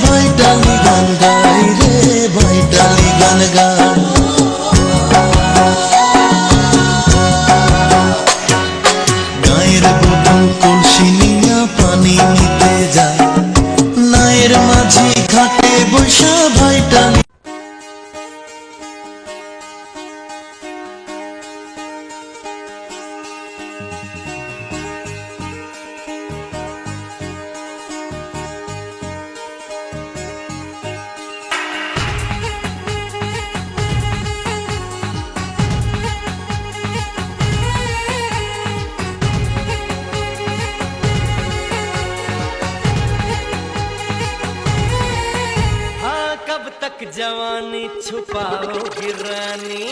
ভাইটালি গান গাই রে, ভাইটালি গান গাই। গায়ের বধূ কলসি নিয়া পানি নিতে যায়, নায়ের মাঝি ঘাটে বৈশা ভাইটালি। कब तक जवानी छुपाओगी रानी।